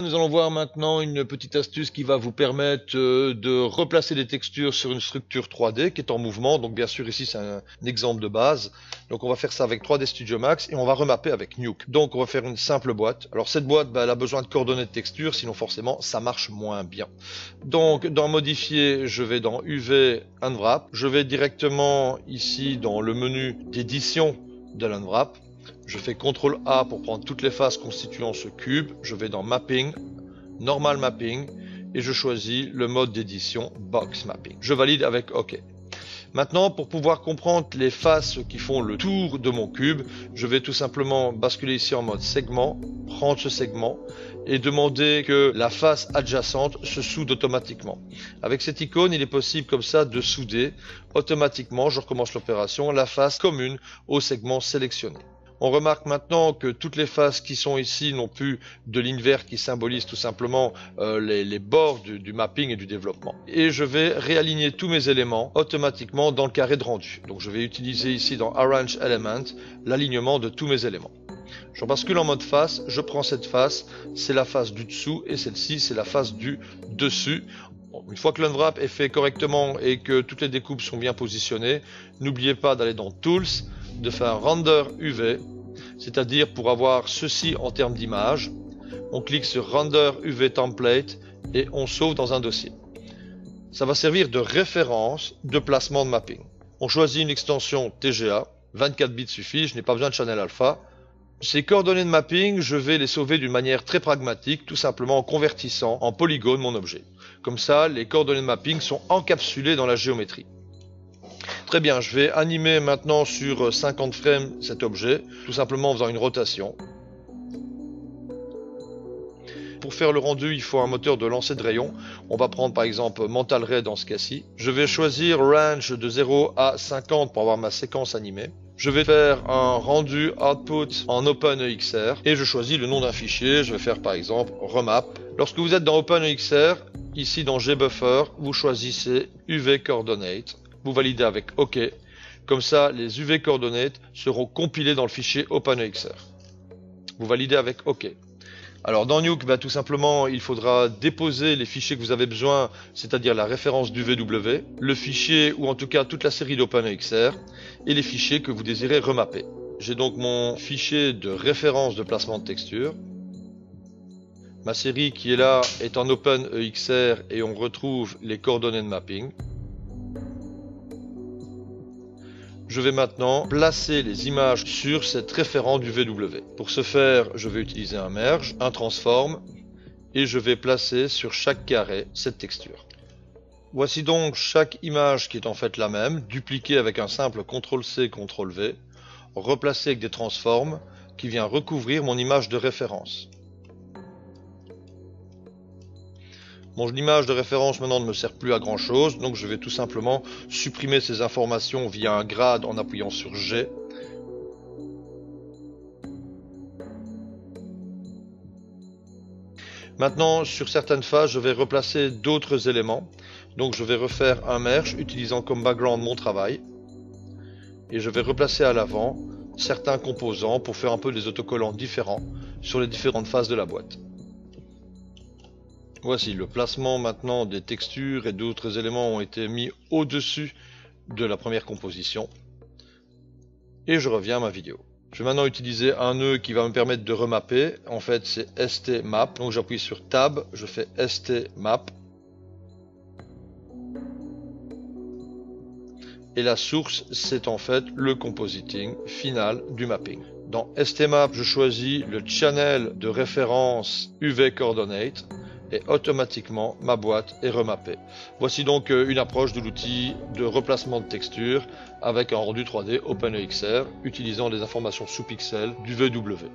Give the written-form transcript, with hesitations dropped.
Nous allons voir maintenant une petite astuce qui va vous permettre de replacer des textures sur une structure 3D qui est en mouvement. Donc bien sûr ici c'est un exemple de base. Donc on va faire ça avec 3D Studio Max et on va remapper avec Nuke. Donc on va faire une simple boîte. Alors cette boîte elle a besoin de coordonnées de texture, sinon forcément ça marche moins bien. Donc dans modifier, je vais dans UV Unwrap. Je vais directement ici dans le menu d'édition de l'Unwrap. Je fais CTRL A pour prendre toutes les faces constituant ce cube. Je vais dans Mapping, Normal Mapping et je choisis le mode d'édition Box Mapping. Je valide avec OK. Maintenant, pour pouvoir comprendre les faces qui font le tour de mon cube, je vais tout simplement basculer ici en mode segment, prendre ce segment et demander que la face adjacente se soude automatiquement. Avec cette icône, il est possible comme ça de souder automatiquement, je recommence l'opération, la face commune au segment sélectionné. On remarque maintenant que toutes les faces qui sont ici n'ont plus de ligne verte qui symbolise tout simplement les bords du mapping et du développement. Et je vais réaligner tous mes éléments automatiquement dans le carré de rendu. Donc je vais utiliser ici dans Arrange Element l'alignement de tous mes éléments. Je bascule en mode face, je prends cette face, c'est la face du dessous et celle-ci c'est la face du dessus. Une fois que l'unwrap est fait correctement et que toutes les découpes sont bien positionnées, n'oubliez pas d'aller dans Tools, de faire Render UV, c'est-à-dire pour avoir ceci en termes d'image, on clique sur Render UV Template et on sauve dans un dossier. Ça va servir de référence de placement de mapping. On choisit une extension TGA, 24 bits suffit, je n'ai pas besoin de channel alpha. Ces coordonnées de mapping, je vais les sauver d'une manière très pragmatique, tout simplement en convertissant en polygone mon objet. Comme ça, les coordonnées de mapping sont encapsulées dans la géométrie. Très bien, je vais animer maintenant sur 50 frames cet objet, tout simplement en faisant une rotation. Pour faire le rendu, il faut un moteur de lancer de rayons. On va prendre par exemple Mental Ray dans ce cas-ci. Je vais choisir range de 0 à 50 pour avoir ma séquence animée. Je vais faire un rendu output en OpenEXR et je choisis le nom d'un fichier. Je vais faire par exemple remap. Lorsque vous êtes dans OpenEXR, ici dans GBuffer, vous choisissez UV Coordinate. Vous validez avec OK. Comme ça, les UV Coordinates seront compilés dans le fichier OpenEXR. Vous validez avec OK. Alors dans Nuke, tout simplement, il faudra déposer les fichiers que vous avez besoin, c'est-à-dire la référence d'UVW, le fichier ou en tout cas toute la série d'OpenEXR et les fichiers que vous désirez remapper. J'ai donc mon fichier de référence de placement de texture. Ma série qui est là est en OpenEXR et on retrouve les coordonnées de mapping. Je vais maintenant placer les images sur cette référence du VW. Pour ce faire, je vais utiliser un merge, un transform, et je vais placer sur chaque carré cette texture. Voici donc chaque image qui est en fait la même, dupliquée avec un simple CTRL-C, CTRL-V, replacée avec des transforms, qui vient recouvrir mon image de référence. Mon image de référence maintenant ne me sert plus à grand chose, donc je vais tout simplement supprimer ces informations via un grade en appuyant sur G. Maintenant, sur certaines phases, je vais replacer d'autres éléments. Donc je vais refaire un merge utilisant comme background mon travail. Et je vais replacer à l'avant certains composants pour faire un peu des autocollants différents sur les différentes phases de la boîte. Voici le placement maintenant des textures et d'autres éléments ont été mis au-dessus de la première composition. Et je reviens à ma vidéo. Je vais maintenant utiliser un nœud qui va me permettre de remapper. En fait, c'est STMap. Donc j'appuie sur Tab, je fais STMap. Et la source, c'est en fait le compositing final du mapping. Dans STMap, je choisis le channel de référence UV Coordinate. Et automatiquement ma boîte est remappée. Voici donc une approche de l'outil de replacement de texture avec un rendu 3D OpenEXR utilisant les informations sous pixels du VW.